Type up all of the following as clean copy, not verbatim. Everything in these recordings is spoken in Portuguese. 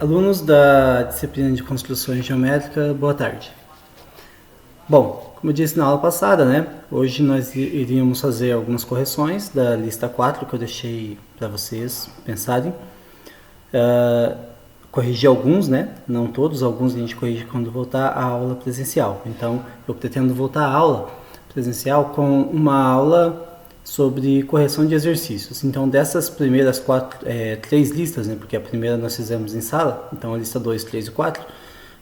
Alunos da disciplina de Construções Geométricas, boa tarde. Bom, como eu disse na aula passada, né? Hoje nós iríamos fazer algumas correções da lista 4 que eu deixei para vocês pensarem. Corrigir alguns, né? Não todos, alguns a gente corrige quando voltar à aula presencial. Então, eu pretendo voltar à aula presencial com uma aula sobre correção de exercícios. Então, dessas primeiras três listas, né? Porque a primeira nós fizemos em sala, então a lista 2, 3 e 4,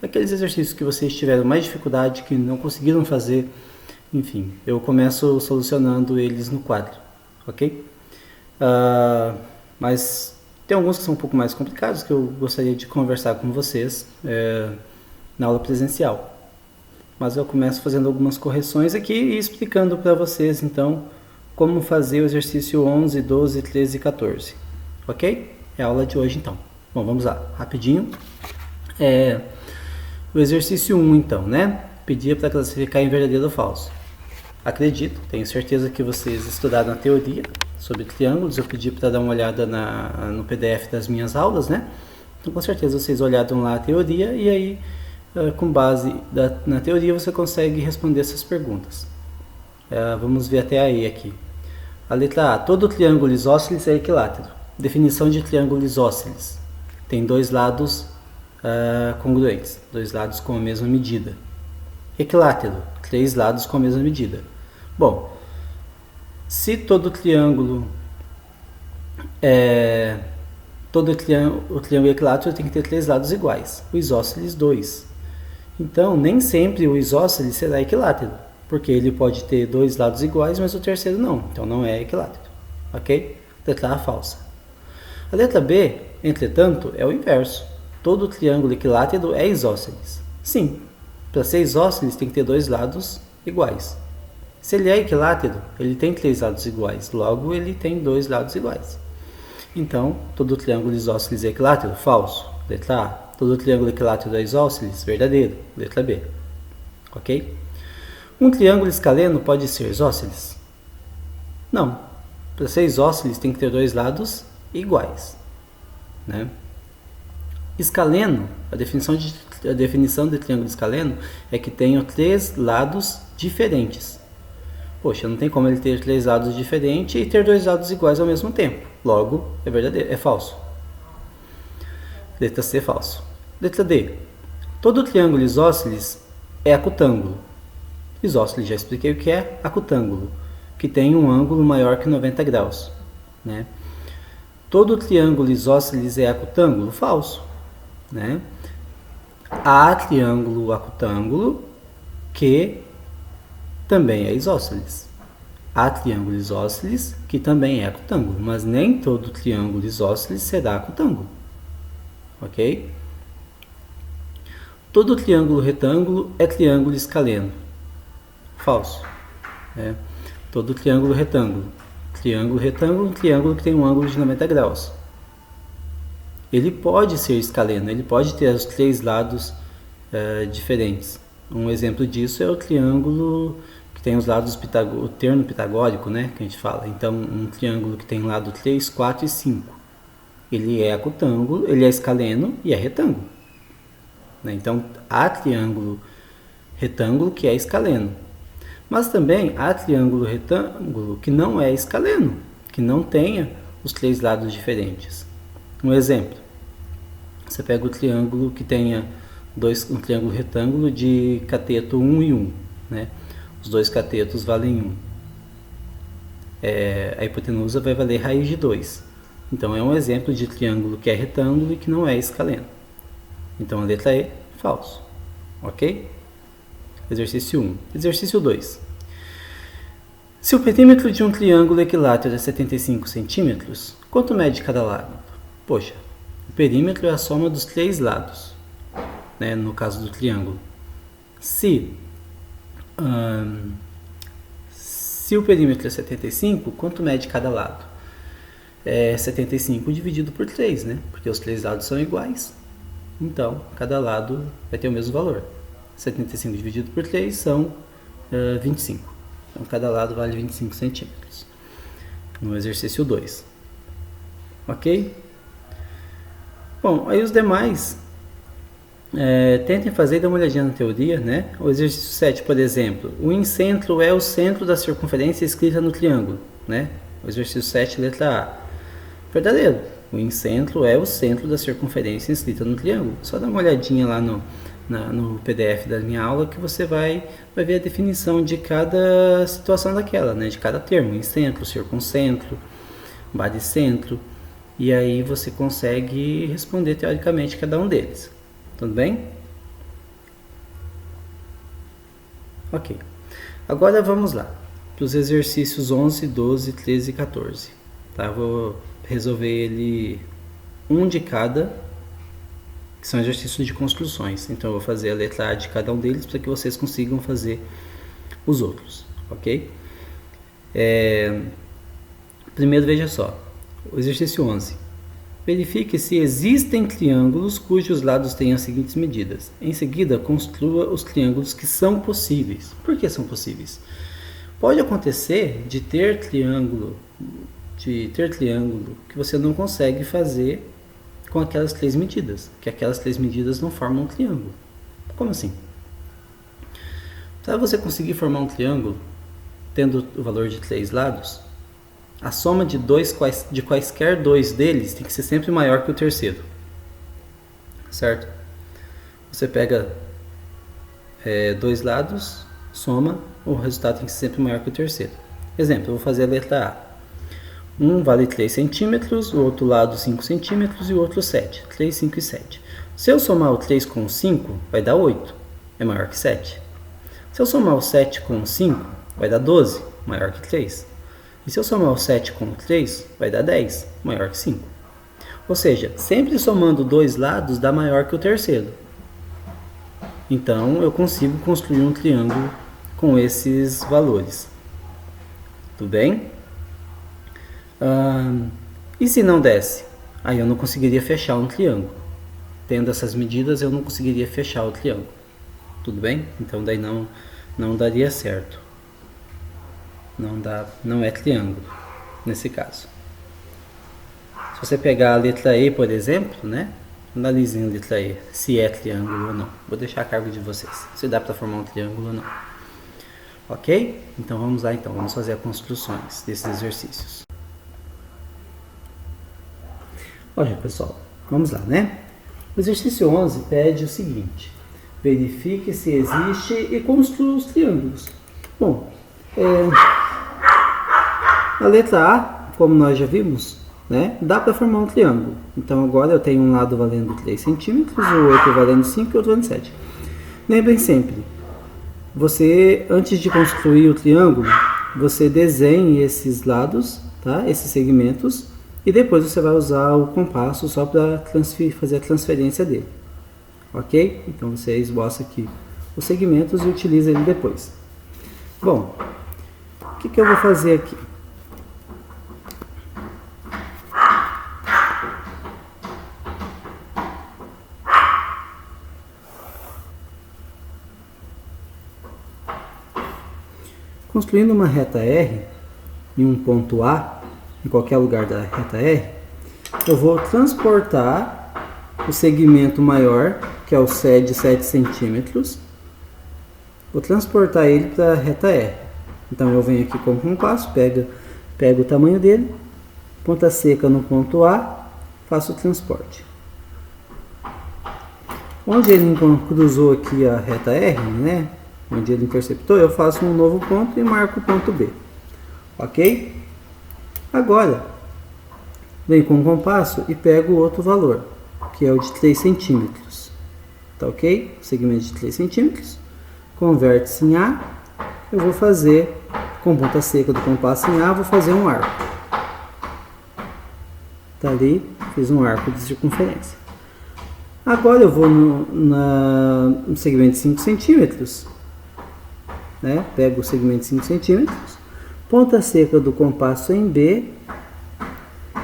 aqueles exercícios que vocês tiveram mais dificuldade, que não conseguiram fazer, enfim, eu começo solucionando eles no quadro, ok? Mas tem alguns que são um pouco mais complicados que eu gostaria de conversar com vocês na aula presencial. Mas eu começo fazendo algumas correções aqui e explicando para vocês, então, como fazer o exercício 11, 12, 13 e 14. Ok? É a aula de hoje, então. Bom, vamos lá, rapidinho. O exercício 1, então, né? Pedia para classificar em verdadeiro ou falso. Acredito, tenho certeza que vocês estudaram a teoria sobre triângulos. Eu pedi para dar uma olhada no PDF das minhas aulas, né? Então, com certeza, vocês olharam lá a teoria e aí, com base na teoria, você consegue responder essas perguntas. Vamos ver até aí aqui. A letra A. Todo triângulo isósceles é equilátero. Definição de triângulo isósceles. Tem dois lados congruentes, dois lados com a mesma medida. Equilátero. Três lados com a mesma medida. Bom, se todo triângulo o triângulo equilátero tem que ter três lados iguais. O isósceles, dois. Então, nem sempre o isósceles será equilátero, porque ele pode ter dois lados iguais, mas o terceiro não. Então, não é equilátero. Ok? Letra A, falsa. A letra B, entretanto, é o inverso. Todo triângulo equilátero é isósceles. Sim, para ser isósceles tem que ter dois lados iguais. Se ele é equilátero, ele tem três lados iguais, logo ele tem dois lados iguais. Então, todo triângulo isósceles é equilátero? Falso. Letra A. Todo triângulo equilátero é isósceles? Verdadeiro. Letra B. Ok? Um triângulo escaleno pode ser isósceles? Não. Para ser isósceles tem que ter dois lados iguais. Né? Escaleno, a definição de triângulo escaleno é que tenha três lados diferentes. Poxa, não tem como ele ter três lados diferentes e ter dois lados iguais ao mesmo tempo. Logo, é verdadeiro, é falso. Letra C, falso. Letra D. Todo triângulo isósceles é acutângulo. Isósceles, já expliquei o que é acutângulo, que tem um ângulo maior que 90 graus. Né? Todo triângulo isósceles é acutângulo? Falso. Né? Há triângulo acutângulo que também é isósceles. Há triângulo isósceles que também é acutângulo, mas nem todo triângulo isósceles será acutângulo. Ok? Todo triângulo retângulo é triângulo escaleno. Falso. Né? Todo triângulo retângulo. Triângulo retângulo, um triângulo que tem um ângulo de 90 graus. Ele pode ser escaleno, ele pode ter os três lados diferentes. Um exemplo disso é o triângulo que tem os lados o terno pitagórico, né, que a gente fala. Então, um triângulo que tem lado 3, 4 e 5. Ele é acutângulo, ele é escaleno e é retângulo. Né? Então, há triângulo retângulo que é escaleno. Mas também há triângulo retângulo que não é escaleno, que não tenha os três lados diferentes. Um exemplo, você pega o triângulo que tenha um triângulo retângulo de cateto 1 e 1. Né? Os dois catetos valem 1. A hipotenusa vai valer raiz de 2. Então, é um exemplo de triângulo que é retângulo e que não é escaleno. Então, a letra E, falso. Ok? Exercício 1. Exercício 2. Se o perímetro de um triângulo equilátero é 75 centímetros, quanto mede cada lado? Poxa, o perímetro é a soma dos três lados, né, no caso do triângulo. Se o perímetro é 75, quanto mede cada lado? É 75 dividido por 3, né? Porque os três lados são iguais. Então, cada lado vai ter o mesmo valor. 75 dividido por 3 são 25. Então, cada lado vale 25 centímetros. No exercício 2. Ok? Bom, aí os demais, tentem fazer e dar uma olhadinha na teoria, né? O exercício 7, por exemplo, o incentro é o centro da circunferência escrita no triângulo, né? O exercício 7, letra A. Verdadeiro. O incentro é o centro da circunferência escrita no triângulo. Só dá uma olhadinha lá no PDF da minha aula que você vai ver a definição de cada situação daquela, né? De cada termo, incentro, circuncentro, baricentro. E aí você consegue responder teoricamente cada um deles. Tudo bem? Ok. Agora vamos lá para os exercícios 11, 12, 13 e 14. Tá? Vou resolver ele um de cada, que são exercícios de construções. Então eu vou fazer a letra A de cada um deles para que vocês consigam fazer os outros. Ok? Primeiro veja só. O exercício 11. Verifique se existem triângulos cujos lados têm as seguintes medidas. Em seguida, construa os triângulos que são possíveis. Por que são possíveis? Pode acontecer de ter triângulo que você não consegue fazer com aquelas 3 medidas, que aquelas 3 medidas não formam um triângulo. Como assim? Para você conseguir formar um triângulo tendo o valor de 3 lados, a soma de quaisquer 2 deles tem que ser sempre maior que o terceiro. Certo? Você pega 2 lados, soma, o resultado tem que ser sempre maior que o terceiro. Exemplo, eu vou fazer a letra A. Um vale 3 centímetros, o outro lado 5 centímetros e o outro 7. 3, 5 e 7. Se eu somar o 3 com o 5, vai dar 8. É maior que 7. Se eu somar o 7 com o 5, vai dar 12. Maior que 3. E se eu somar o 7 com o 3, vai dar 10, maior que 5. Ou seja, sempre somando 2 lados dá maior que o terceiro. Então, eu consigo construir um triângulo com esses valores. Tudo bem? E se não desse? Aí eu não conseguiria fechar um triângulo. Tendo essas medidas, eu não conseguiria fechar o triângulo. Tudo bem? Então, daí não daria certo. Não é triângulo, nesse caso. Se você pegar a letra E, por exemplo, né? Analisem a letra E, se é triângulo ou não. Vou deixar a cargo de vocês, se dá para formar um triângulo ou não. Ok? Então vamos lá, vamos fazer as construções desses exercícios. Olha, pessoal, vamos lá, né? O exercício 11 pede o seguinte: verifique se existe e construa os triângulos. Bom, a letra A, como nós já vimos, né, dá para formar um triângulo. Então agora eu tenho um lado valendo 3 centímetros, o outro valendo 5 e o outro valendo 7. Lembrem sempre, você, antes de construir o triângulo, você desenhe esses lados, tá, esses segmentos, e depois você vai usar o compasso só para fazer a transferência dele. Ok? Então você esboça aqui os segmentos e utiliza ele depois. Bom, o que eu vou fazer aqui? Construindo uma reta R em um ponto A, em qualquer lugar da reta R, eu vou transportar o segmento maior, que é o de 7 centímetros, vou transportar ele para a reta R. Então eu venho aqui com o compasso, pego o tamanho dele, ponta seca no ponto A, faço o transporte. Onde ele cruzou aqui a reta R, né? Onde ele interceptou, eu faço um novo ponto e marco o ponto B. Ok? Agora, venho com o compasso e pego o outro valor, que é o de 3 centímetros. Tá ok? Segmento de 3 centímetros. Converte-se em A. Eu vou fazer, com ponta seca do compasso em A, vou fazer um arco. Tá ali, fiz um arco de circunferência. Agora eu vou no segmento de 5 centímetros. Né? Pego o segmento de 5 centímetros, ponta seca do compasso em B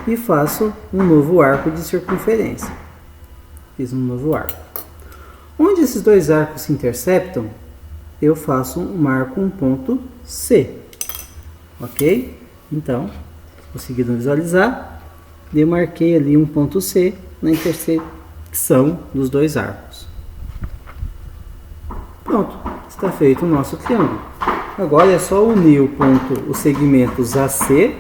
e faço um novo arco de circunferência. Fiz um novo arco. Onde esses dois arcos se interceptam, eu marco um ponto C. Ok? Então, conseguiram visualizar? Eu marquei ali um ponto C na intersecção dos dois arcos. Pronto, está feito o nosso triângulo. Agora é só unir os segmentos AC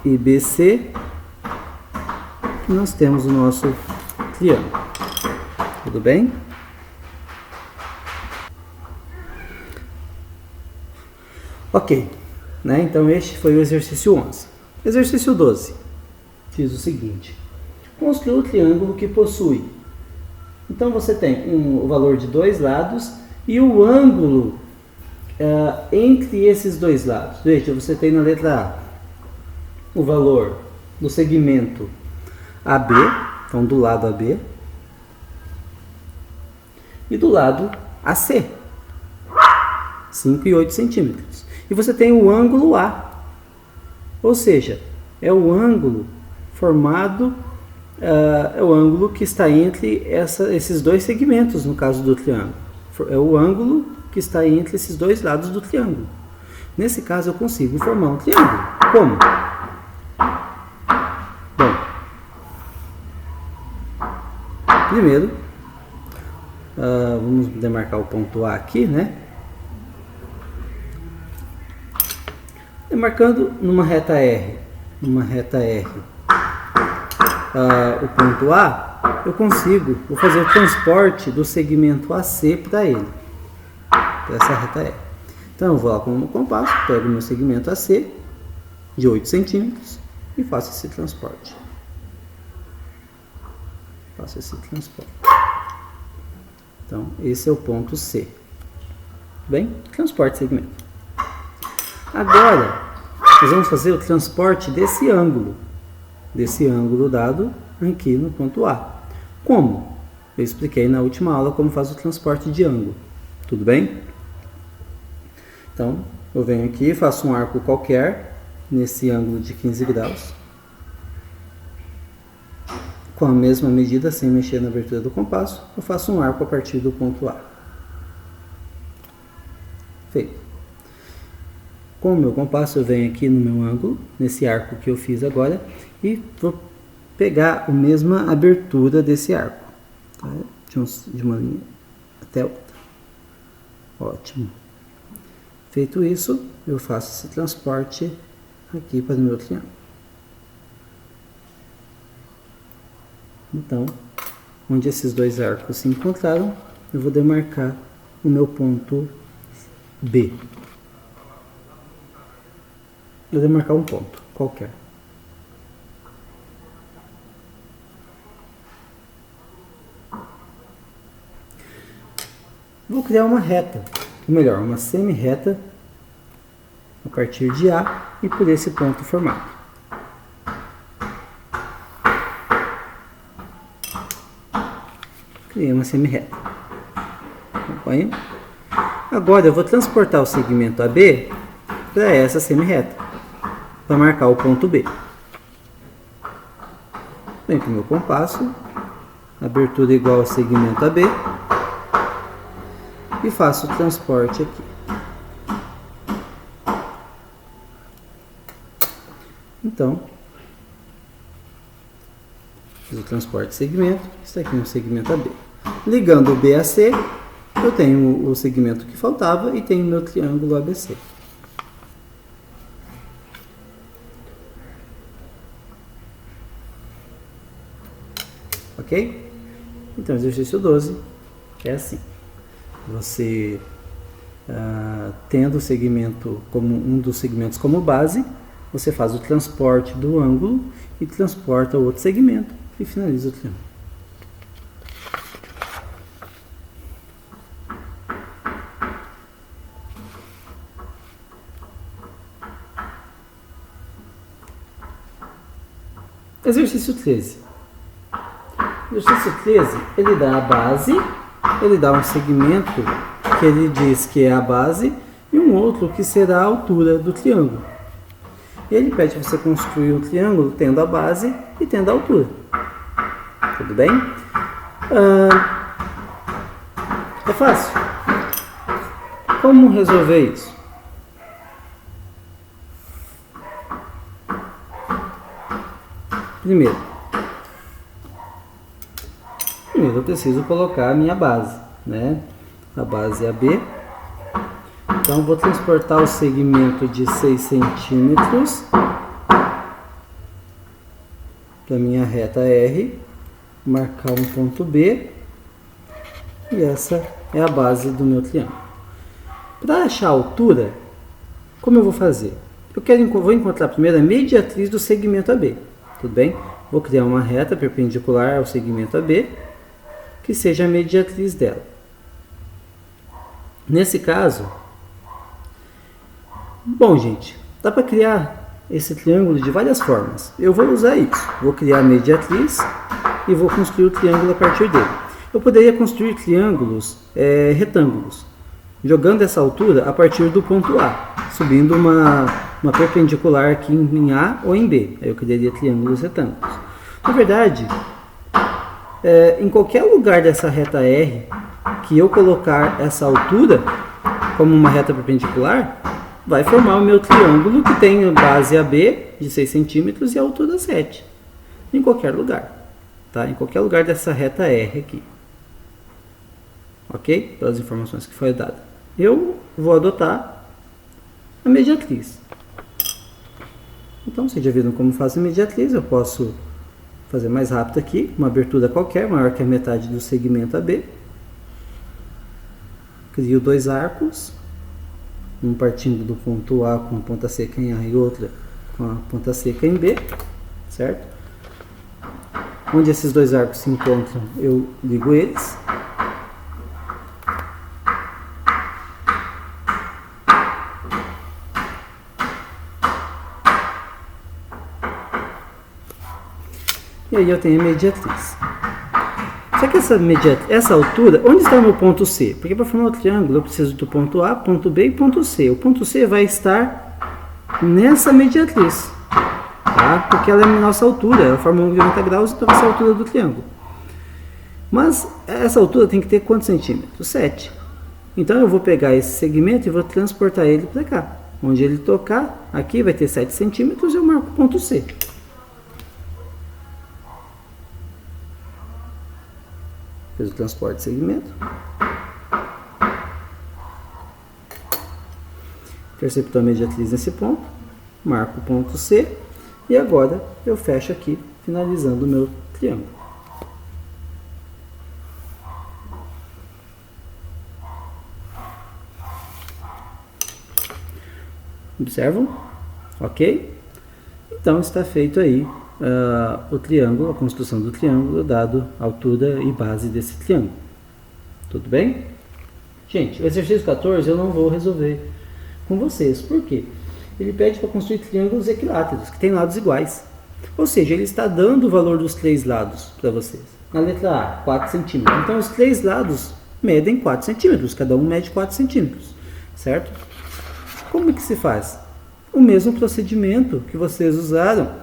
e BC que nós temos o nosso triângulo. Tudo bem? Ok, né? Então este foi o exercício 11. Exercício 12. Fiz o seguinte. Construa o triângulo que possui. Então você tem o valor de dois lados e o ângulo entre esses dois lados. Veja, você tem na letra A o valor do segmento AB, então do lado AB, e do lado AC, 5 e 8 centímetros. E você tem o ângulo A, ou seja, é o ângulo formado, é o ângulo que está entre esses dois segmentos, no caso do triângulo. É o ângulo que está entre esses dois lados do triângulo. Nesse caso eu consigo formar um triângulo. Como? Bom, primeiro, vamos demarcar o ponto A aqui, né? Demarcando numa reta R, o ponto A, eu consigo, vou fazer o transporte do segmento AC para ele, para essa reta R. Então eu vou lá com o compasso, pego o meu segmento AC de 8 centímetros e faço esse transporte. Então esse é o ponto C. Bem, transporte segmento. Agora, nós vamos fazer o transporte desse ângulo dado aqui no ponto A. Como? Eu expliquei na última aula como faz o transporte de ângulo. Tudo bem? Então, eu venho aqui e faço um arco qualquer nesse ângulo de 15 graus. Com a mesma medida, sem mexer na abertura do compasso, eu faço um arco a partir do ponto A. Feito. Com o meu compasso eu venho aqui no meu ângulo, nesse arco que eu fiz agora, e vou pegar a mesma abertura desse arco, tá? De uma linha até outra. Ótimo. Feito isso, eu faço esse transporte aqui para o meu triângulo. Então, onde esses dois arcos se encontraram, eu vou demarcar o meu ponto B. Eu vou demarcar um ponto qualquer. Vou criar uma reta, ou melhor, uma semi-reta a partir de A e por esse ponto formado. Criei uma semi-reta. Acompanha? Agora eu vou transportar o segmento AB para essa semi-reta, para marcar o ponto B. Venho com o meu compasso, abertura igual ao segmento AB, e faço o transporte aqui. Então, fiz o transporte de segmento, está aqui no segmento AB. Ligando o B a C, eu tenho o segmento que faltava e tenho o meu triângulo ABC. Ok? Então, exercício 12 é assim. Você, tendo o segmento como um dos segmentos como base, você faz o transporte do ângulo e transporta o outro segmento e finaliza o triângulo. Exercício 13. Exercício 13, ele dá a base, ele dá um segmento que ele diz que é a base e um outro que será a altura do triângulo. E ele pede você construir um triângulo tendo a base e tendo a altura. Tudo bem? É fácil. Como resolver isso? Primeiro eu preciso colocar a minha base, né? A base é AB. Então vou transportar o segmento de 6 centímetros para minha reta R, marcar um ponto B, e essa é a base do meu triângulo. Para achar a altura, como eu vou fazer? Vou encontrar primeiro a mediatriz do segmento AB, tudo bem? Vou criar uma reta perpendicular ao segmento AB, que seja a mediatriz dela. Nesse caso, bom, gente, dá para criar esse triângulo de várias formas. Eu vou usar isso. Vou criar a mediatriz e vou construir o triângulo a partir dele. Eu poderia construir triângulos retângulos, jogando essa altura a partir do ponto A, subindo uma perpendicular aqui em A ou em B. Aí eu criaria triângulos retângulos. Na verdade, em qualquer lugar dessa reta R que eu colocar essa altura como uma reta perpendicular, vai formar o meu triângulo que tem a base AB de 6 centímetros e a altura 7. Em qualquer lugar. Tá? Em qualquer lugar dessa reta R aqui. Ok? Pelas informações que foi dada. Eu vou adotar a mediatriz. Então, vocês já viram como faço a mediatriz. Eu posso fazer mais rápido aqui. Uma abertura qualquer, maior que a metade do segmento AB. Crio 2 arcos. Um partindo do ponto A com a ponta seca em A e outra com a ponta seca em B, certo? Onde esses 2 arcos se encontram, eu ligo eles. E aí eu tenho a mediatriz. Só que essa altura, onde está o meu ponto C? Porque para formar o triângulo eu preciso do ponto A, ponto B e ponto C. O ponto C vai estar nessa mediatriz, tá? Porque ela é a nossa altura, ela forma 90 graus, então vai ser a altura do triângulo. Mas essa altura tem que ter quantos centímetros? 7. Então eu vou pegar esse segmento e vou transportar ele para cá. Onde ele tocar, aqui vai ter 7 centímetros e eu marco o ponto C. Fiz o transporte de segmento. Interceptou a mediatriz nesse ponto. Marco o ponto C. E agora eu fecho aqui, finalizando o meu triângulo. Observam? Ok? Então está feito aí o triângulo, a construção do triângulo, dado a altura e base desse triângulo. Tudo bem? Gente, o exercício 14 eu não vou resolver com vocês. Por quê? Ele pede para construir triângulos equiláteros, que têm lados iguais. Ou seja, ele está dando o valor dos 3 lados para vocês. Na letra A, 4 centímetros. Então, os 3 lados medem 4 centímetros. Cada um mede 4 centímetros. Certo? Como é que se faz? O mesmo procedimento que vocês usaram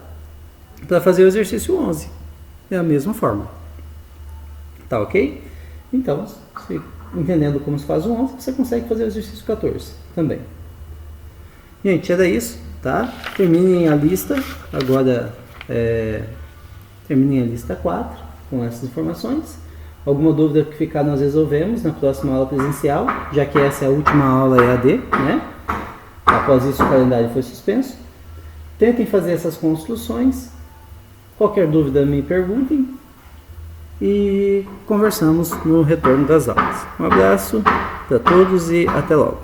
para fazer o exercício 11. É a mesma forma. Tá ok? Então, entendendo como se faz o 11, você consegue fazer o exercício 14 também. Gente, era isso, tá? Terminem a lista. Agora, terminem a lista 4 com essas informações. Alguma dúvida que ficar, nós resolvemos na próxima aula presencial, já que essa é a última aula EAD, né? Após isso, o calendário foi suspenso. Tentem fazer essas construções. Qualquer dúvida, me perguntem. E conversamos no retorno das aulas. Um abraço para todos e até logo.